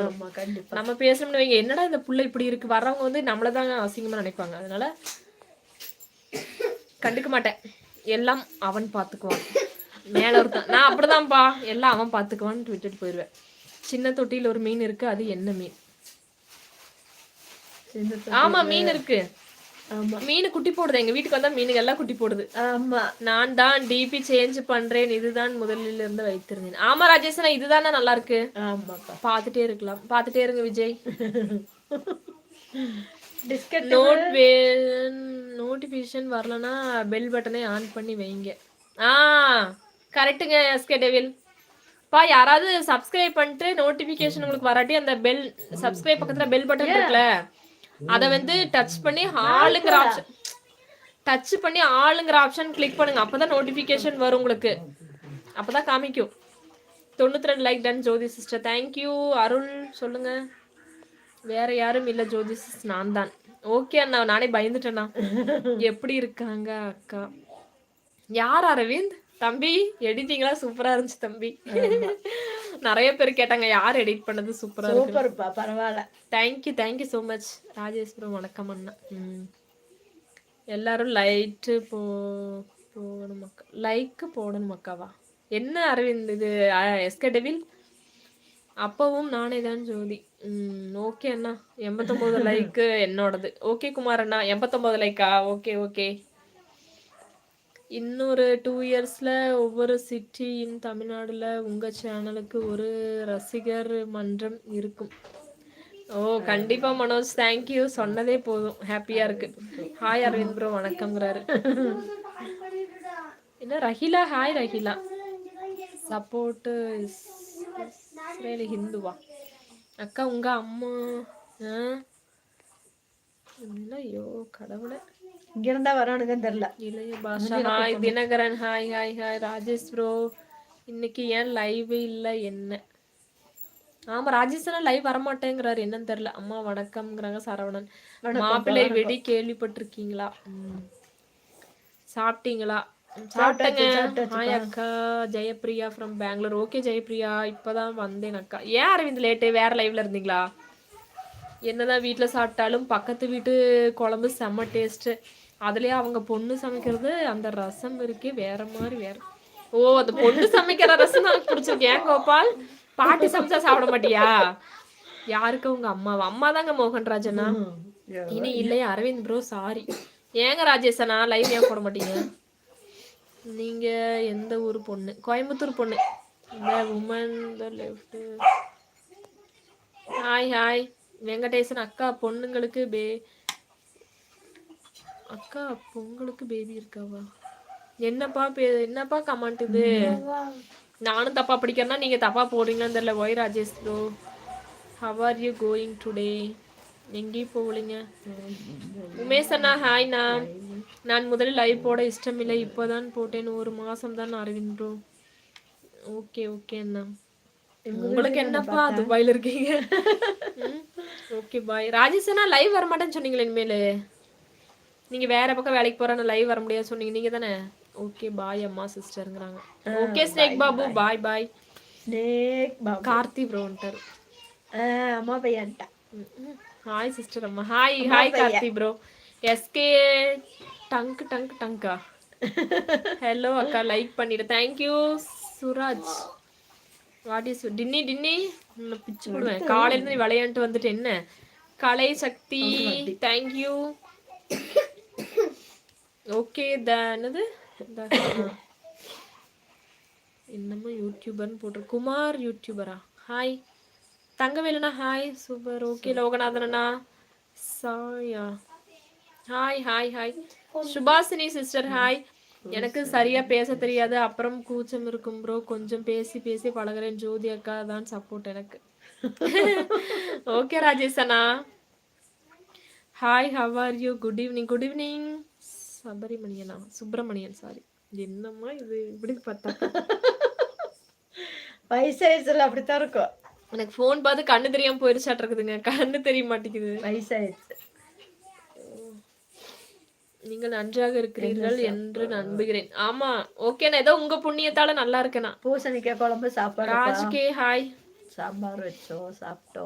ஆமா கண்டிப்பா. நம்ம பேசணும்னு வைங்க, என்னடா இந்த புள்ள இப்படி இருக்கு, வர்றவங்க வந்து நம்மளதான் அசிங்கமா நினைப்பாங்க. அதனால கண்டுக்க மாட்டேன். எல்லாம் அவன் பாத்துக்குவான். மேல ஒருத்தன், நான் அப்படிதான்ப்பா, எல்லாம் அவன் பாத்துக்குவான்னு விட்டுட்டு போயிருவேன். சின்ன தொட்டியில் ஒரு மீன் இருக்கு, அது என்ன மீன்? சின்ன ஆமா தொட்டில மீன் இருக்கு. ஆமா. மீன் குட்டி போடுது, எங்க வீட்டுக்கு வந்தா மீனுங்க எல்லாம் குட்டி போடுது. ஆமா. நான் தான் டிபி சேஞ்ச் பண்றேன், இதுதான் முதலில் இருந்து வைத்திருந்தேன். ஆமா ராஜேஷனா, இதுதானே நல்லா இருக்கு. ஆமாப்பா. பாத்துட்டே இருக்கலாம், பாத்துட்டே இருங்க விஜய். டிஸ்கட் நோட்டிபிகேஷன் வரலன்னா பெல் பட்டனை ஆன் பண்ணி வைங்க. கரெக்டுங்க எஸ்கே டெவில். பா யாராவது சப்ஸ்கிரைப் பண்ணிட்டு நோட்டிபிகேஷன் உங்களுக்கு வராட்டி அந்த பெல் சப்ஸ்கிரைப் பக்கத்துல பெல் பட்டன் இருக்குல்ல, அதை வந்து டச் பண்ணி ஆளுங்கிற ஆப்ஷன் கிளிக் பண்ணுங்க. அப்பதான் நோட்டிபிகேஷன் வரும் உங்களுக்கு, அப்பதான் காமிக்கும். 92 லைக் டன் ஜோதி சிஸ்டர், தேங்க்யூ. அருள் சொல்லுங்க. வேற யாரும் இல்ல ஜோதி சிஸ்டர், நான் தான். ஓகே அண்ணா, நானே பயந்துட்டேண்ணா. எப்படி இருக்காங்க அக்கா? யார் அரவிந்த் தம்பி? எடிட்டிங்லாம் சூப்பரா இருந்துச்சு தம்பி. நிறைய பேர் கேட்டாங்க யார் எடிட் பண்ணது, சூப்பரா இருக்கு. சூப்பர்ப்பா, பரவாயில்ல. Thank you so much Rajeswaram. வணக்கம் அண்ணா. எல்லாரும் போடணும் மக்கா, லைக் போடணும் மக்காவா? என்ன அரவிந்த் இது எஸ்கே டெவில்? அப்பவும் நானே தான் ஜோதி. ஓகே அண்ணா, 89 லைக்கு என்னோடது. ஓகே குமார் அண்ணா, 89 லைக்கா? ஓகே. இன்னொரு 2 இயர்ஸ்ல ஒவ்வொரு சிட்டி இன் தமிழ்நாடுல உங்க சேனலுக்கு ஒரு ரசிகர் மன்றம் இருக்கும். ஓ கண்டிப்பா மனோஜ், தேங்க்யூ. சொன்னதே போதும், ஹாப்பியா இருக்கு. ஹாய் அரவிந்த் ப்ரோ, வணக்கம்ங்கிறாரு. என்ன Rahila? Hi Rahila. Support Israel ஹிந்துவா? அக்கா உங்க அம்மா ஐயோ கடவுளே, இங்க இருந்தா வரானுங்கன்னு தெரியல. Ilaiya Basha hi. Dinakaran hi. Rajesh bro இன்னைக்கு ஏன் லைவ் இல்ல என்ன? ஆமா ராஜேஷ் லைவ் வரமாட்டேங்கிறாரு, என்னன்னு தெரியல. அம்மா வணக்கம்ங்கிறாங்க. சரவணன், மாப்பிள்ளை வெடி கேள்விப்பட்டிருக்கீங்களா? சாப்பிட்டீங்களா? சாப்பிட்டேங்க. ஹாய் அக்கா. ஜெயப்பிரியா ஃப்ரம் பெங்களூர். ஓகே ஜெயப்பிரியா, இப்பதான் வந்தேன் அக்கா. ஏன் அரவிந்த் லேட்டு, வேற லைவ்ல இருந்தீங்களா? என்னதான் வீட்டில் சாப்பிட்டாலும் பக்கத்து வீட்டு குழம்பு செம்ம டேஸ்ட்டு. அதுலேயே அவங்க பொண்ணு சமைக்கிறது அந்த ரசம் இருக்கே வேற மாதிரி வேற. ஓ அந்த பொண்ணு சமைக்கிற ரசம் தான் பிடிச்சிருக்கு. ஏன் கோபால், பாட்டி சமைச்சா சாப்பிட மாட்டியா? யாருக்கு உங்க அம்மாவா? அம்மா தாங்க மோகன்ராஜனா. இனி இல்லையா அரவிந்த் ப்ரோ, சாரி. ஏங்க ராஜேஷனா லைவ் ஏன் போட மாட்டீங்க? நீங்க எந்த ஊர் பொண்ணு? கோயம்புத்தூர் பொண்ணு. இந்த woman the left. Hi Venkatesan. அக்கா பொண்ணுங்களுக்கு பேபி இருக்காவா? என்னப்பா கமெண்ட் இது? நானும் தப்பா படிக்கிறேன்னா நீங்க தப்பா போடுறீங்கன்னு தெரியல. ஒய் Rajesh bro, how are you going today? எங்கேயும் போகலீங்க. உமேஷ் அண்ணா ஹாய். நான் முதலில் லைவ் போட இஷ்டமில்லை, இப்போதான் போட்டேன், 1 மாசம் தான் அரவிந்த் ப்ரோ. ஓகே அண்ணா. உங்களுக்கு என்னப்பா துபாயில இருக்கீங்க? Okay bye. ராஜேஷ் அண்ணா லைவ் வர மாட்டேன்னு சொன்னீங்களே, இனிமேல் நீங்க வேற பக்கம் வேலைக்கு போற லைவ் வர முடியாது சொன்னீங்க, நீங்க தானே? ஓகே பாய் அம்மா சிஸ்டர்ங்கிறாங்க. Okay snake Babu bye. Snake Babu. Karthi ப்ரோன்ட்டார். அம்மா பையன்ட்டா. ஹாய் சிஸ்டர் அம்மா. Hi Karthi bro. எஸ்கே டங்கா. ஹலோ அக்கா, லைக் பண்ணிடு. தேங்க்யூ சுராஜ். வாட் இஸ் டின்னி பிச்சு போடுவேன். காலையில நீ விளையாண்டு வந்துட்டு என்ன? கலை சக்தி தேங்க்யூ. ஓகே என்னது என்னமோ யூடியூபர்னு போட்டு குமார் யூடியூபரா? ஹாய் தங்கவேலுண்ணா ஹாய். சூப்பர். ஓகே லோகநாதனா சாயா ஹாய். Subhashini sister hi. எனக்கு சரியா பேச தெரியாது, அப்புறம் கூச்சம் இருக்கும் ப்ரோ, கொஞ்சம் பேசி பழகிறேன். ஜோதி அக்கா தான் சப்போர்ட் எனக்கு. Okay Rajesh Anna hi. Have are you? Good evening. Subramanian sorry. என்னம்மா இது இப்படி பார்த்தா? வயசாயிடுச்சுல, அப்படித்தான் இருக்கும். எனக்கு ஃபோன் பார்த்து கண்ணு தெரியாம போயிருச்சாட்டிருக்குதுங்க. கண்ணு தெரிய மாட்டேங்குது, வயசாயிடுச்சு. நீங்கள் நன்றாக இருக்கிறீர்கள் என்று நம்புகிறேன். ஆமா ஓகே, நான் ஏதோ உங்க புண்ணியத்தால நல்லா இருக்கேனா. பூசணிக்காய் குழம்பு சாப்பாடு. ராஜ்கே ஹாய். சாம்பார் வச்சோம், சாப்பிட்டோம்.